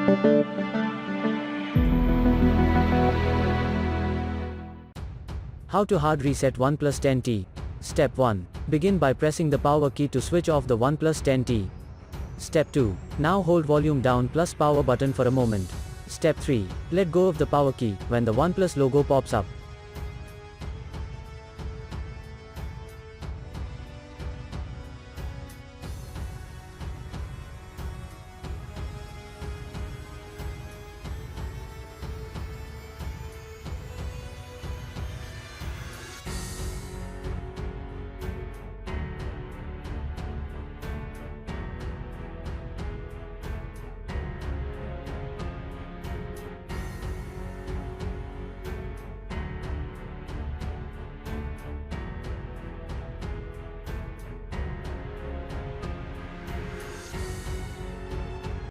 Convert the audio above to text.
How to hard reset OnePlus 10T. Step 1. Begin by pressing the power key to switch off the OnePlus 10T. Step 2. Now hold volume down plus power button for a moment. Step 3. Let go of the power key when the OnePlus logo pops up.